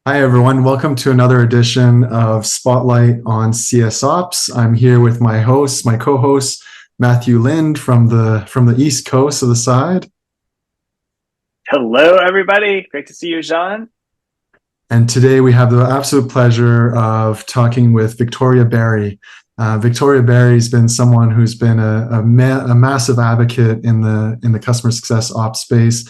Hi, everyone. Welcome to another edition of Spotlight on CS Ops. I'm here with my co-host, Matthew Lind from the East Coast of the side. Hello, everybody. Great to see you, Jean. And today we have the absolute pleasure of talking with Victoria Barry. Victoria Barry's been someone who's been a massive advocate in the customer success ops space.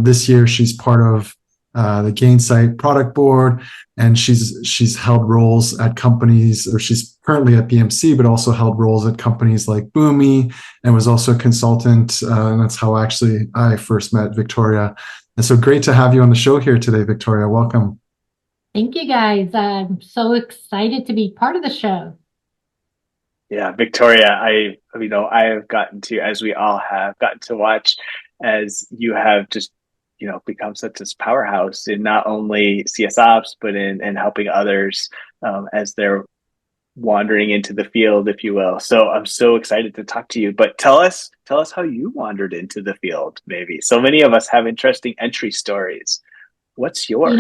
This year, she's part of the Gainsight product board, and she's held roles at companies, or she's currently at BMC, but also held roles at companies like Boomi, and was also a consultant. And that's how actually I first met Victoria. And so great to have you on the show here today, Victoria. Welcome. Thank you, guys. I'm so excited to be part of the show. Yeah, Victoria, I have gotten to, as we all have gotten to watch, as you have just, become such a powerhouse in not only CS ops, but in helping others as they're wandering into the field, if you will. So I'm so excited to talk to you. But tell us how you wandered into the field, maybe. So many of us have interesting entry stories. What's yours?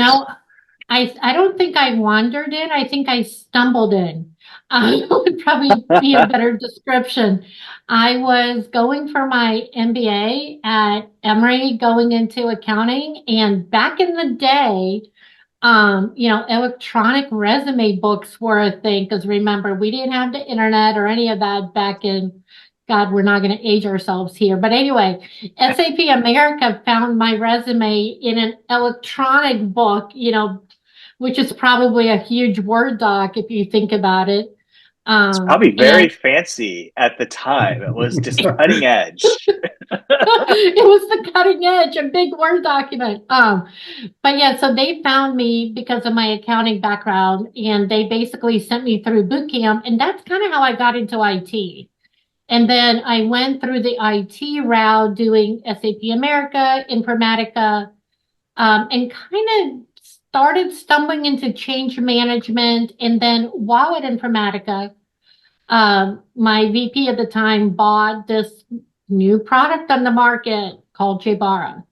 I don't think I wandered in. I think I stumbled in. Would probably be a better description. I was going for my MBA at Emory, going into accounting, and back in the day, electronic resume books were a thing. Because remember, we didn't have the internet or any of that back in. God, we're not going to age ourselves here. But anyway, SAP America found my resume in an electronic book, which is probably a huge Word doc if you think about it. It's probably very fancy at the time. It was just cutting edge. It was the cutting edge, a big Word document. But yeah, so they found me because of my accounting background, and they basically sent me through boot camp, and that's kind of how I got into IT. And then I went through the IT route doing SAP America, Informatica, and kind of started stumbling into change management. And then while at Informatica, my VP at the time bought this new product on the market called JBara.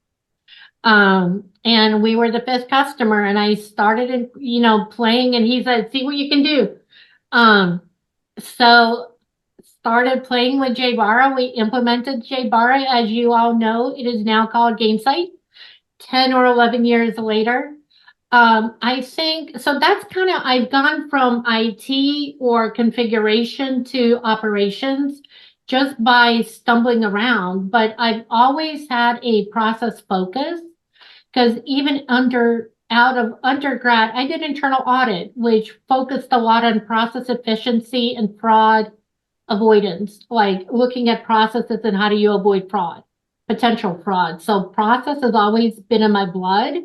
And we were the fifth customer, and I started, playing, and he said, see what you can do. So started playing with JBara. We implemented JBara. As you all know, it is now called Gainsight. 10 or 11 years later. I think, so that's kind of, I've gone from IT or configuration to operations just by stumbling around, but I've always had a process focus, because even out of undergrad, I did internal audit, which focused a lot on process efficiency and fraud avoidance, like looking at processes and how do you avoid fraud, potential fraud. So process has always been in my blood.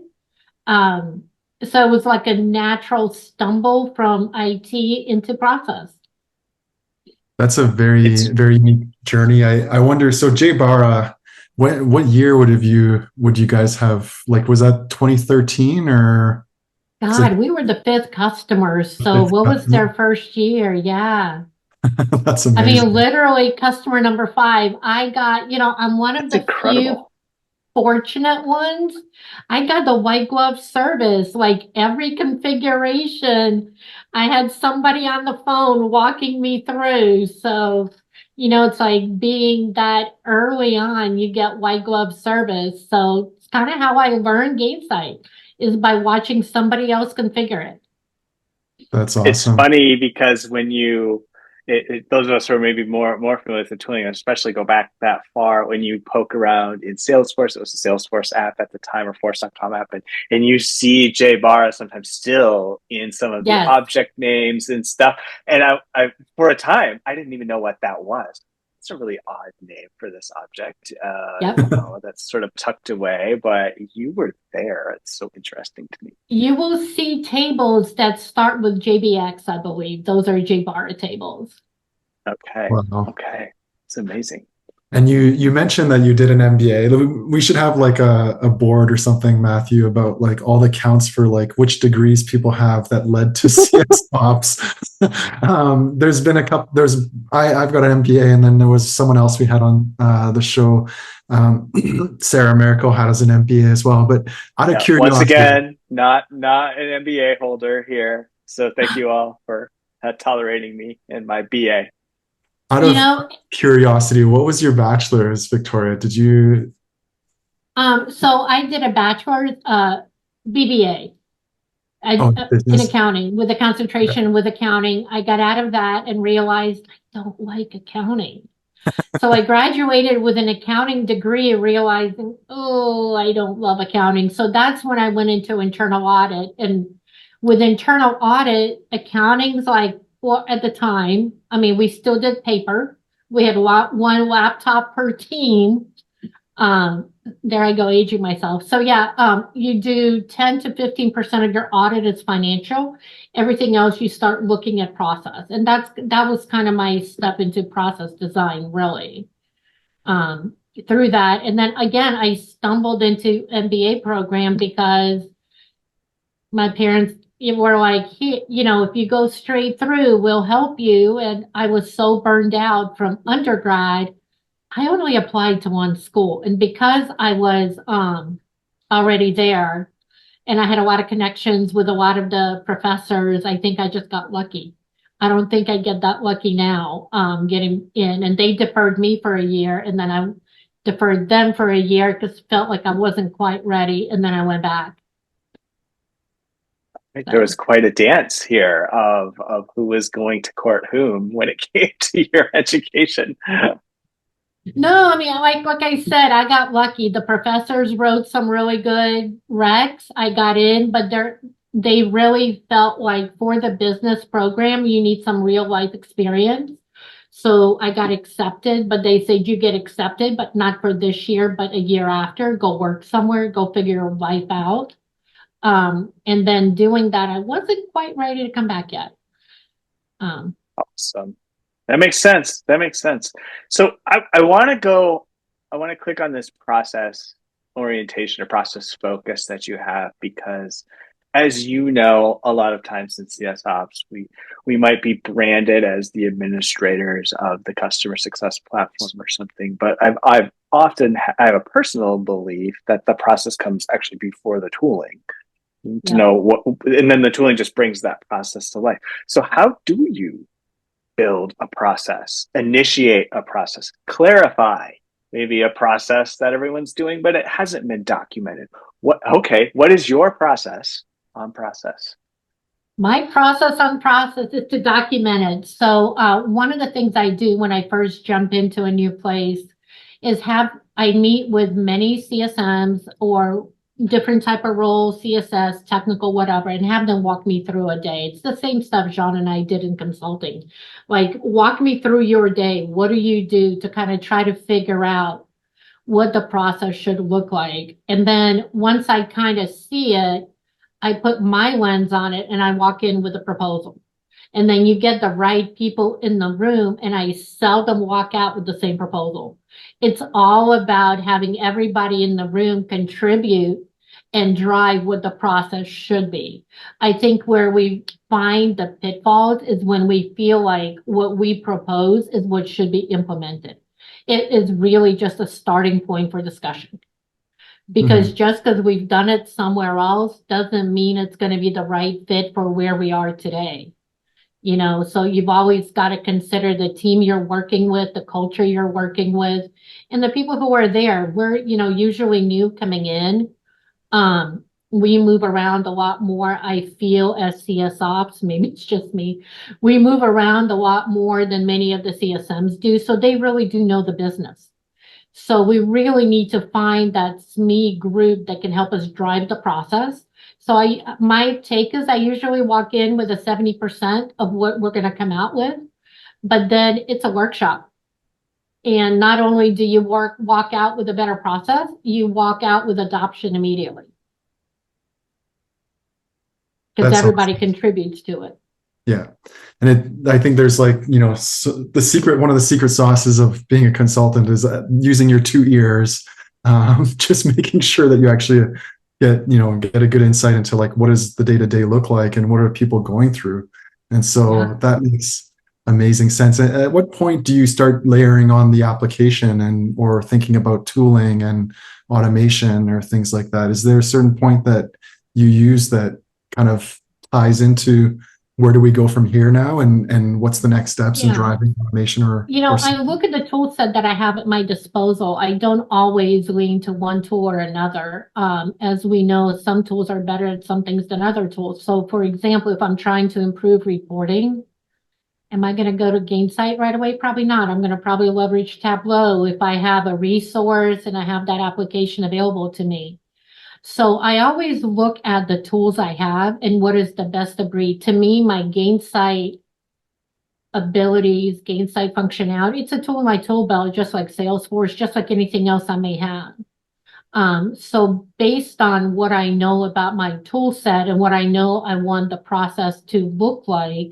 So it was like a natural stumble from IT into process. That's a very unique journey. I wonder. So JBara, what year would you guys have, like, was that 2013 or? God, we were the fifth customers. So what was their first year? Yeah. That's amazing. I mean, literally customer number 5. I got, I'm one of the few fortunate ones. I got the white glove service, like every configuration. I had somebody on the phone walking me through. So, it's like being that early on, you get white glove service. So it's kind of how I learned Gainsight, is by watching somebody else configure it. That's awesome. It's funny because when those of us who are maybe more familiar with the tooling, especially go back that far, when you poke around in Salesforce, it was a Salesforce app at the time, or Force.com app, and you see JBara sometimes still in some of the object names and stuff. And I for a time, I didn't even know what that was. It's a really odd name for this object. That's sort of tucked away, but you were there. It's so interesting to me. You will see tables that start with JBX, I believe. Those are JBara tables. Okay. Wow. Okay. It's amazing. And you mentioned that you did an MBA. We should have like a board or something, Matthew, about like all the counts for like which degrees people have that led to CS ops. There's been a couple. I've got an MBA, and then there was someone else we had on the show. Sarah Miracle had as an MBA as well. But out of curiosity, once again, not an MBA holder here. So thank you all for tolerating me and my BA. Out You of know, curiosity, what was your bachelor's, Victoria? Did you? so I did a bachelor's BBA Oh, in business. accounting with a Yeah. concentration with accounting. I got out of that and realized I don't like accounting. So I graduated with an accounting degree, realizing, oh, I don't love accounting. So that's when I went into internal audit. And with internal audit, accounting's like, well, at the time, I mean, we still did paper. We had one laptop per team. Um, there I go, aging myself. So yeah, you do 10 to 15% of your audit is financial. Everything else you start looking at process. And that was kind of my step into process design, really. Through that. And then again, I stumbled into MBA program because my parents were like, you know, if you go straight through, we'll help you. And I was so burned out from undergrad, I only applied to one school. And because I was already there and I had a lot of connections with a lot of the professors, I think I just got lucky. I don't think I get that lucky now, getting in. And they deferred me for a year, and then I deferred them for a year because felt like I wasn't quite ready, and then I went back. There was So quite a dance here of who was going to court whom when it came to your education. no, I mean, like I said, I got lucky. The professors wrote some really good recs. I got in, but they really felt like for the business program, you need some real life experience. So I got accepted, but they said you get accepted, but not for this year, but a year after. Go work somewhere, go figure your life out. And then doing that, I wasn't quite ready to come back yet. Awesome. That makes sense. That makes sense. So I want to click on this process orientation or process focus that you have, because as you know, a lot of times in CS ops, we might be branded as the administrators of the customer success platform or something. But I have a personal belief that the process comes actually before the tooling to Yeah. know what, and then the tooling just brings that process to life. So how do you build a process, initiate a process, clarify maybe a process that everyone's doing, but it hasn't been documented? What is your process on process? My process on process is to document it. So one of the things I do when I first jump into a new place is I meet with many CSMs or different type of roles, CSS, technical, whatever, and have them walk me through a day. It's the same stuff Jean and I did in consulting. Like, walk me through your day. What do you do to kind of try to figure out what the process should look like? And then once I kind of see it, I put my lens on it and I walk in with a proposal. And then you get the right people in the room, and I seldom walk out with the same proposal. It's all about having everybody in the room contribute and drive what the process should be. I think where we find the pitfalls is when we feel like what we propose is what should be implemented. It is really just a starting point for discussion. Because just because we've done it somewhere else doesn't mean it's going to be the right fit for where we are today. You know, so you've always got to consider the team you're working with, the culture you're working with, and the people who are there. We're, usually new coming in. We move around a lot more, I feel, as CS ops. Maybe it's just me. We move around a lot more than many of the CSMs do. So they really do know the business. So we really need to find that SME group that can help us drive the process. So my take is I usually walk in with a 70% of what we're going to come out with, but then it's a workshop. And not only do you walk out with a better process, you walk out with adoption immediately. Because everybody contributes to it. Yeah. And I think there's like, one of the secret sauces of being a consultant is using your two ears, just making sure that you actually get a good insight into like, what does the day-to-day look like and what are people going through? And so that makes amazing sense. At what point do you start layering on the application or thinking about tooling and automation or things like that? Is there a certain point that you use that kind of ties into where do we go from here now, and what's the next steps in Yeah. driving automation or I look at the tool set that I have at my disposal. I don't always lean to one tool or another. As we know, some tools are better at some things than other tools. So for example, if I'm trying to improve reporting, am I going to go to Gainsight right away? Probably not. I'm going to probably leverage Tableau if I have a resource and I have that application available to me. So I always look at the tools I have and what is the best of breed. To me, my Gainsight abilities, Gainsight functionality, it's a tool in my tool belt, just like Salesforce, just like anything else I may have. So based on what I know about my tool set and what I know I want the process to look like,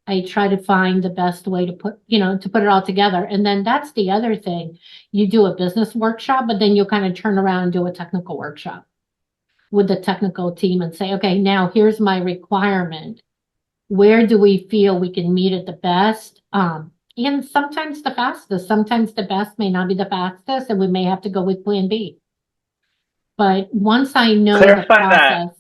I try to find the best way to put it all together. And then that's the other thing. You do a business workshop, but then you'll kind of turn around and do a technical workshop with the technical team and say, okay, now here's my requirement. Where do we feel we can meet it the best? And sometimes the fastest, sometimes the best may not be the fastest, and we may have to go with plan B. But once I know the process.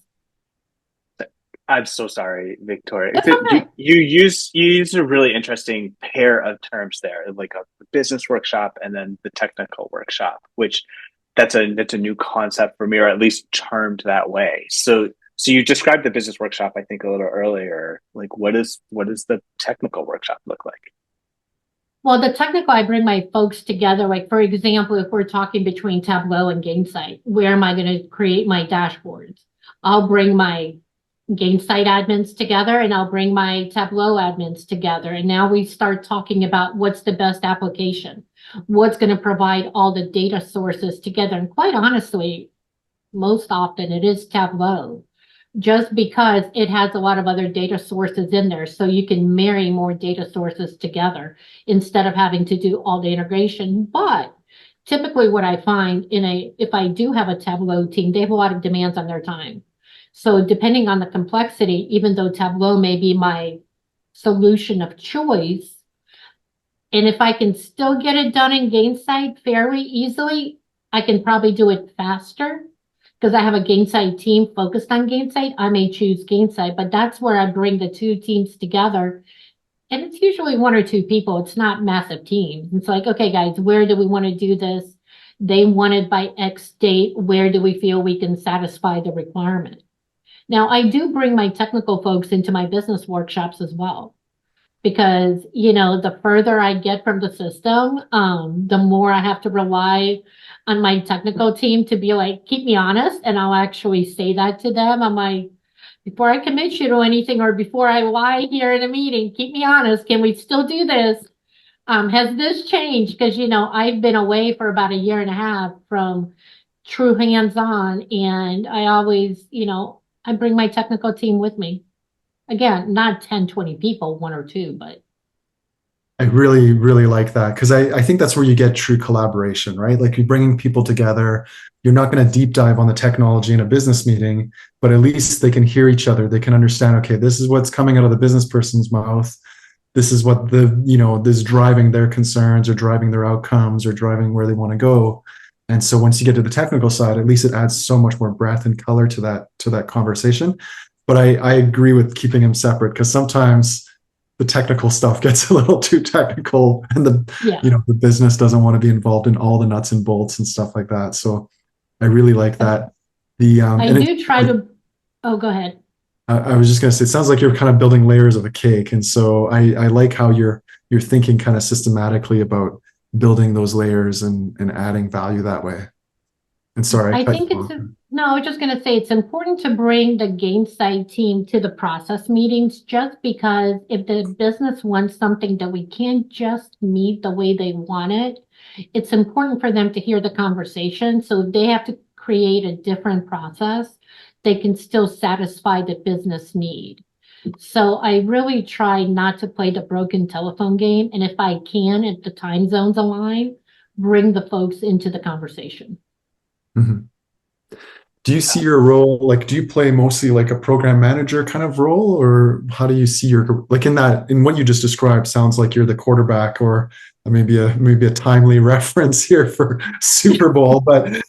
I'm so sorry, Victoria. Okay. You use a really interesting pair of terms there, like a business workshop and then the technical workshop, which that's a new concept for me, or at least termed that way. So you described the business workshop, I think, a little earlier. Like, what does the technical workshop look like? Well, the technical, I bring my folks together. Like, for example, if we're talking between Tableau and Gainsight, where am I going to create my dashboards? I'll bring my Gainsight admins together and I'll bring my Tableau admins together. And now we start talking about what's the best application, what's going to provide all the data sources together. And quite honestly, most often it is Tableau, just because it has a lot of other data sources in there. So you can marry more data sources together instead of having to do all the integration. But typically what I find if I do have a Tableau team, they have a lot of demands on their time. So depending on the complexity, even though Tableau may be my solution of choice, and if I can still get it done in Gainsight fairly easily, I can probably do it faster because I have a Gainsight team focused on Gainsight. I may choose Gainsight, but that's where I bring the two teams together. And it's usually one or two people. It's not massive teams. It's like, okay, guys, where do we want to do this? They want it by X date. Where do we feel we can satisfy the requirement? Now, I do bring my technical folks into my business workshops as well, because, the further I get from the system, the more I have to rely on my technical team to be like, keep me honest. And I'll actually say that to them. I'm like, before I commit you to anything or before I lie here in a meeting, keep me honest. Can we still do this? Has this changed? Because, I've been away for about 1.5 years from true hands-on, and I always, I bring my technical team with me. Again, not 10, 20 people, one or two, but. I really, really like that, because I think that's where you get true collaboration, right? Like, you're bringing people together. You're not going to deep dive on the technology in a business meeting, but at least they can hear each other. They can understand, okay, this is what's coming out of the business person's mouth. This is what this driving their concerns or driving their outcomes or driving where they want to go. And so once you get to the technical side, at least it adds so much more breadth and color to that conversation. But I agree with keeping them separate, because sometimes the technical stuff gets a little too technical, and the business doesn't want to be involved in all the nuts and bolts and stuff like that. So I really like that. Oh, go ahead. I was just going to say, it sounds like you're kind of building layers of a cake. And so I like how you're thinking kind of systematically about building those layers and adding value that way. And sorry, I was just going to say it's important to bring the Gainsight team to the process meetings, just because if the business wants something that we can't just meet the way they want it, it's important for them to hear the conversation. So if they have to create a different process, they can still satisfy the business need. So I really try not to play the broken telephone game. And if I can, if the time zones align, bring the folks into the conversation. Mm-hmm. Do you see your role, like, do you play mostly like a program manager kind of role, or how do you see your, like, in what you just described, sounds like you're the quarterback, or maybe a timely reference here for Super Bowl, but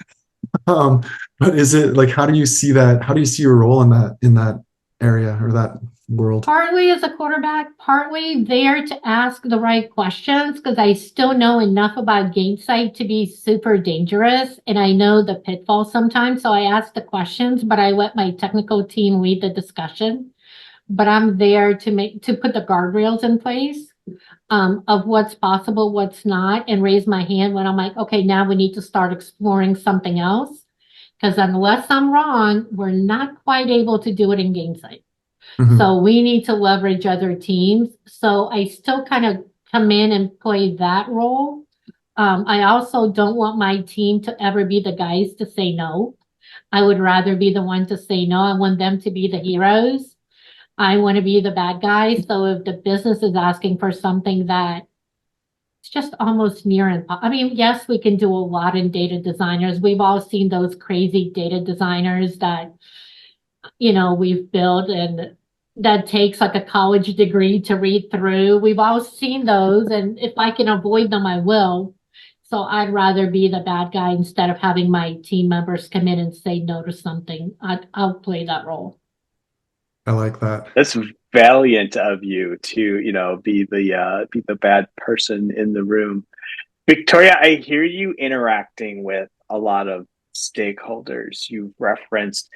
But is it like, how do you see that? How do you see your role in that area or that world? Partly as a quarterback, partly there to ask the right questions because I still know enough about Gainsight to be super dangerous. And I know the pitfalls sometimes. So I ask the questions, but I let my technical team lead the discussion. But I'm there to put the guardrails in place of what's possible, what's not, and raise my hand when I'm like, okay, now we need to start exploring something else. Because unless I'm wrong, we're not quite able to do it in Gainsight. Mhm. So we need to leverage other teams. So I still kind of come in and play that role. I also don't want my team to ever be the guys to say no. I would rather be the one to say no. I want them to be the heroes. I want to be the bad guy. So if the business is asking for something that it's just almost near impossible. I mean, yes, we can do a lot in data designers. We've all seen those crazy data designers that, we've built and that takes like a college degree to read through. We've all seen those. And if I can avoid them, I will. So I'd rather be the bad guy instead of having my team members come in and say no to something. I'll play that role. I like that. That's valiant of you to, be the bad person in the room. Victoria, I hear you interacting with a lot of stakeholders. You've referenced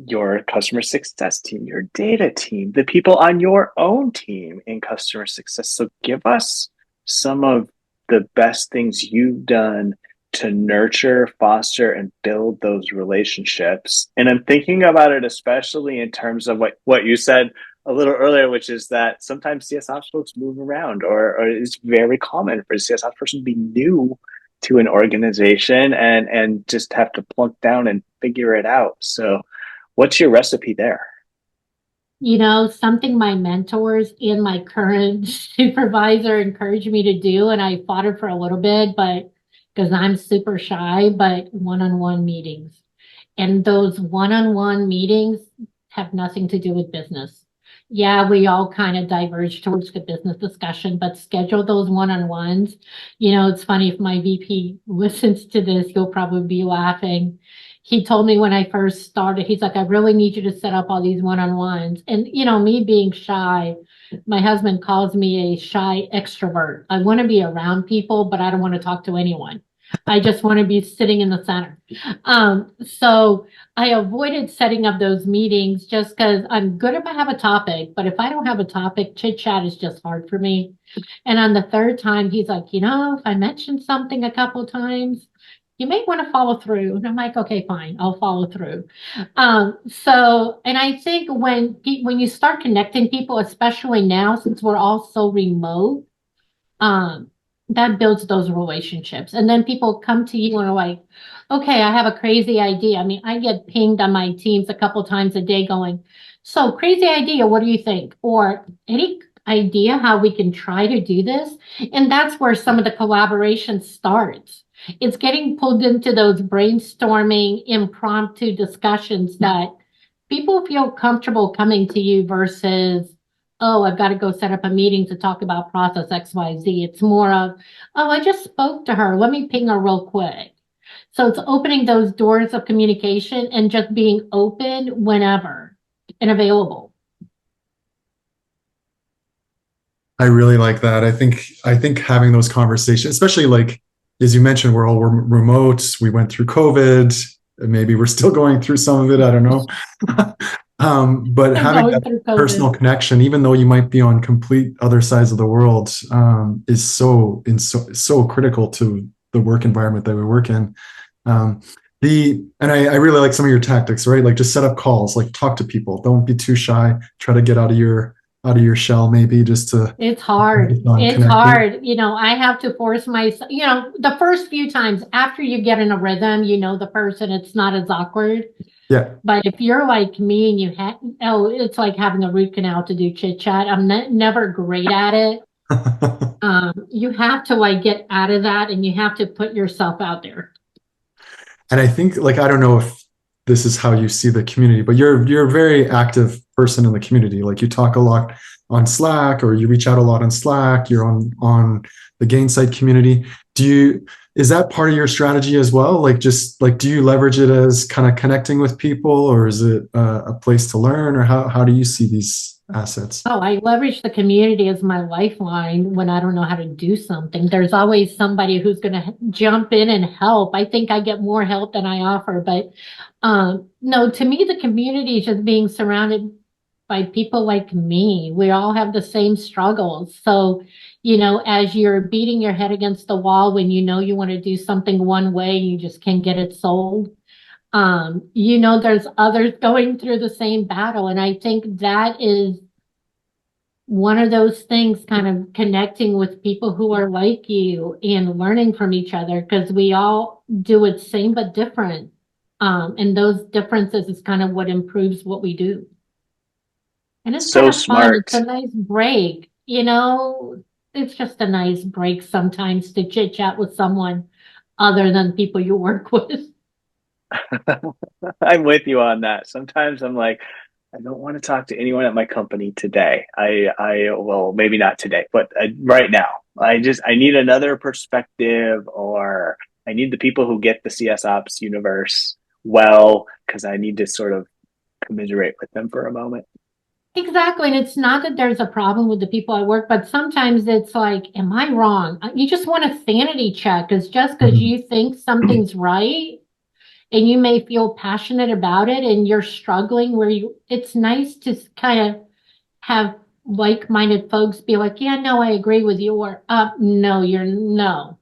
your customer success team, your data team, the people on your own team in customer success. So give us some of the best things you've done to nurture, foster, and build those relationships. And I'm thinking about it especially in terms of what you said a little earlier, which is that sometimes CSOps folks move around, or it's very common for a CSOps person to be new to an organization and just have to plunk down and figure it out. So what's your recipe there? Something my mentors and my current supervisor encouraged me to do, and I fought it for a little bit, but because I'm super shy, but one-on-one meetings. And those one-on-one meetings have nothing to do with business. Yeah, we all kind of diverge towards the business discussion, but schedule those one-on-ones. It's funny if my VP listens to this, he'll probably be laughing. He told me when I first started, he's like, I really need you to set up all these one-on-ones. And, me being shy, my husband calls me a shy extrovert. I want to be around people, but I don't want to talk to anyone. I just want to be sitting in the center. So I avoided setting up those meetings just because I'm good if I have a topic, but if I don't have a topic, chit chat is just hard for me. And on the third time, he's like, if I mentioned something a couple times, you may want to follow through. And I'm like, okay, fine, I'll follow through. And I think when you start connecting people, especially now, since we're all so remote, that builds those relationships. And then people come to you and are like, okay, I have a crazy idea. I mean, I get pinged on my teams a couple times a day going, so crazy idea, what do you think? Or any idea how we can try to do this? And that's where some of the collaboration starts. It's getting pulled into those brainstorming, impromptu discussions that people feel comfortable coming to you versus, oh, I've got to go set up a meeting to talk about process XYZ. It's more of, oh, I just spoke to her. Let me ping her real quick. So it's opening those doors of communication and just being open whenever and available. I really like that. I think having those conversations, especially like, as you mentioned, we're all remote. We went through COVID. Maybe we're still going through some of it. I don't know. But having that personal connection, even though you might be on complete other sides of the world, is so critical to the work environment that we work in. And I really like some of your tactics, right? Like just set up calls, like talk to people. Don't be too shy. Try to get out of your shell, maybe just to. It's hard. It's hard. I have to force myself, the first few times after you get in a rhythm, the person, it's not as awkward. Yeah. But if you're like me and it's like having a root canal to do chit chat. I'm never great at it. You have to get out of that and you have to put yourself out there. And I think I don't know if this is how you see the community, but you're a very active person in the community. Like you talk a lot on Slack, or you reach out a lot on Slack. You're on the Gainsight community. is that part of your strategy as well? Like, just like, do you leverage it as kind of connecting with people, or is it a place to learn, or how do you see these assets? Oh, I leverage the community as my lifeline when I don't know how to do something. There's always somebody who's going to jump in and help. I think I get more help than I offer, but no, to me, the community is just being surrounded by people like me. We all have the same struggles. So, as you're beating your head against the wall when you want to do something one way, you just can't get it sold. There's others going through the same battle. And I think that is one of those things, kind of connecting with people who are like you and learning from each other, because we all do it same but different. And those differences is kind of what improves what we do. And it's kind So of fun. It's smart. a nice break, it's just a nice break sometimes to chit chat with someone other than people you work with. I'm with you on that. Sometimes I'm like, I don't want to talk to anyone at my company today. Well, maybe not today, but right now, I need another perspective, or I need the people who get the CS ops universe well, because I need to sort of commiserate with them for a moment. Exactly. And it's not that there's a problem with the people I work, but sometimes it's like, am I wrong? You just want a sanity check, because just because Mhm. you think something's right and you may feel passionate about it and you're struggling it's nice to kind of have like-minded folks be like, yeah, no, I agree with you, or no, no.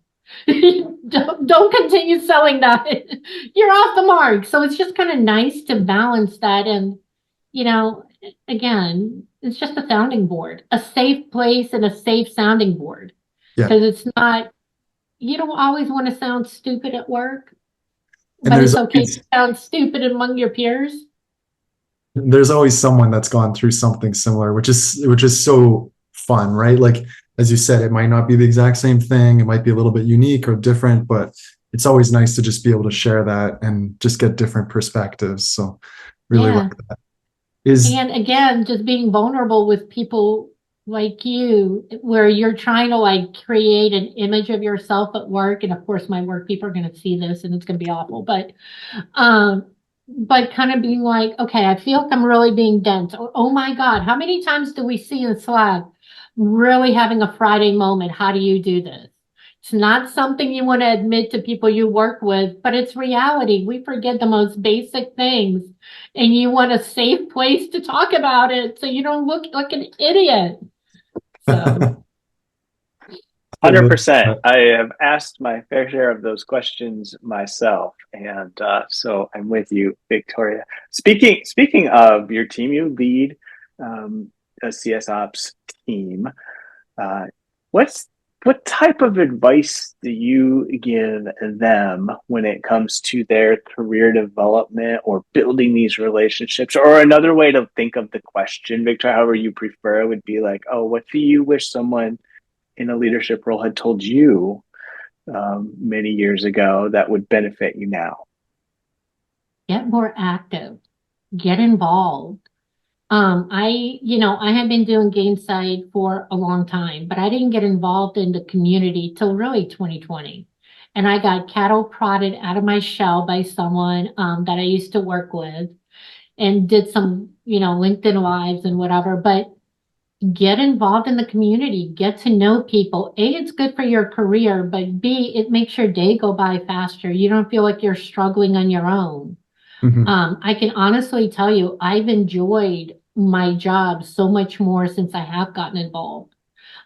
Don't continue selling that. You're off the mark. So it's just kind of nice to balance that. And, you know, again, it's just a sounding board, a safe place and a safe sounding board. Yeah. Because it's not, you don't always want to sound stupid at work, And but it's okay to sound stupid among your peers. there's always someone that's gone through something similar, which is so fun, right? Like, as you said, it might not be the exact same thing, it might be a little bit unique or different, but it's always nice to just be able to share that and just get different perspectives. So really Yeah. like that. Is And again, just being vulnerable with people like you, where you're trying to like create an image of yourself at work. And of course, my work people are going to see this and it's going to be awful, um, but kind of being like, okay, I feel like I'm really being dense. Or, oh my God, how many times do we see in Slack really having a Friday moment? How do you do this? It's not something you want to admit to people you work with, but it's reality. We forget the most basic things, and you want a safe place to talk about it so you don't look like an idiot. So, 100%. I have asked my fair share of those questions myself, and so I'm with you, Victoria. Speaking of your team, you lead a CS ops team. Uh, what's what type of advice do you give them when it comes to their career development or building these relationships? Or another way to think of the question, Victoria, however you prefer, would be like, oh, what do you wish someone in a leadership role had told you many years ago that would benefit you now? get more active, get involved. I had been doing Gainsight for a long time, but I didn't get involved in the community till really 2020. And I got cattle prodded out of my shell by someone that I used to work with and did some, LinkedIn lives and whatever. But get involved in the community, get to know people. A, it's good for your career, but B, it makes your day go by faster. You don't feel like you're struggling on your own. Mhm. I can honestly tell you, I've enjoyed my job so much more since I have gotten involved.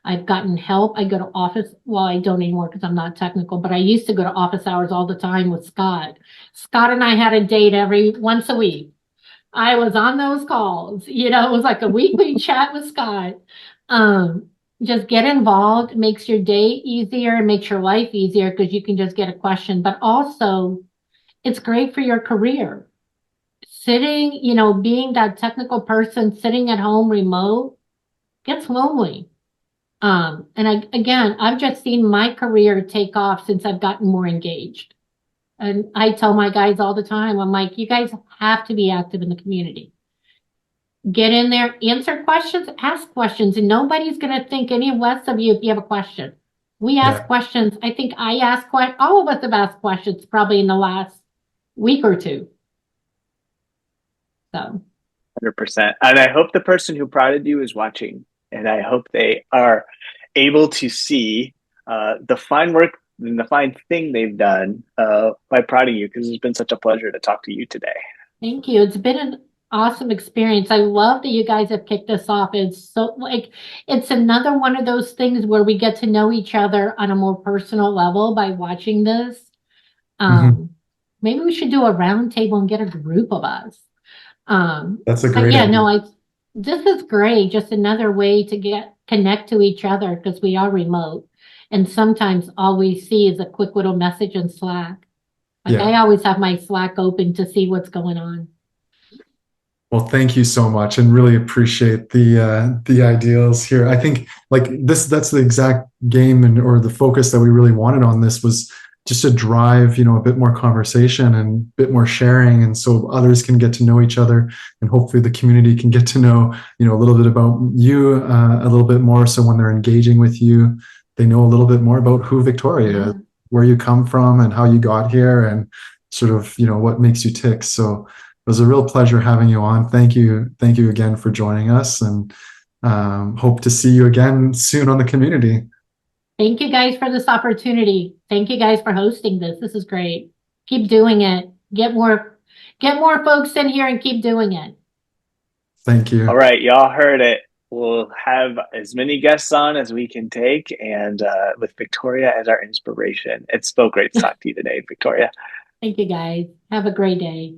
I've gotten help. I go to office. Well, I don't anymore because I'm not technical, but I used to go to office hours all the time with Scott. Scott and I had a date every once a week. I was on those calls. It was like a weekly chat with Scott. Um, just get involved, makes your day easier, makes your life easier because you can just get a question, but also it's great for your career. Sitting, being that technical person sitting at home remote gets lonely. Again, I've just seen my career take off since I've gotten more engaged. And I tell my guys all the time, I'm like, you guys have to be active in the community. Get in there, answer questions, ask questions, and nobody's going to think any less of you if you have a question. We ask questions. I think I ask all of us have asked questions probably in the last week or two. So 100%. And I hope the person who prodded you is watching, and I hope they are able to see the fine work and the fine thing they've done by prodding you, because it's been such a pleasure to talk to you today. thank you. It's been an awesome experience. I love that you guys have kicked us off. It's so like it's another one of those things where we get to know each other on a more personal level by watching this. Maybe we should do a round table and get a group of us. That's a great yeah, idea. no, this is great. Just another way to connect to each other because we are remote. And sometimes all we see is a quick little message in Slack. Like I always have my Slack open to see what's going on. Well, thank you so much, and really appreciate the ideals here. I think like that's the exact game or the focus that we really wanted on this was just to drive, a bit more conversation and a bit more sharing, and so others can get to know each other, and hopefully the community can get to know, a little bit about you a little bit more. So when they're engaging with you, they know a little bit more about who Victoria is, where you come from, and how you got here, and sort of, what makes you tick. So it was a real pleasure having you on. Thank you again for joining us, and hope to see you again soon on the community. Thank you guys for this opportunity. Thank you guys for hosting this. This is great. Keep doing it. Get more folks in here and keep doing it. Thank you. All right, y'all heard it. We'll have as many guests on as we can take, and with Victoria as our inspiration. It's so great to talk to you today, Victoria. Thank you guys. Have a great day.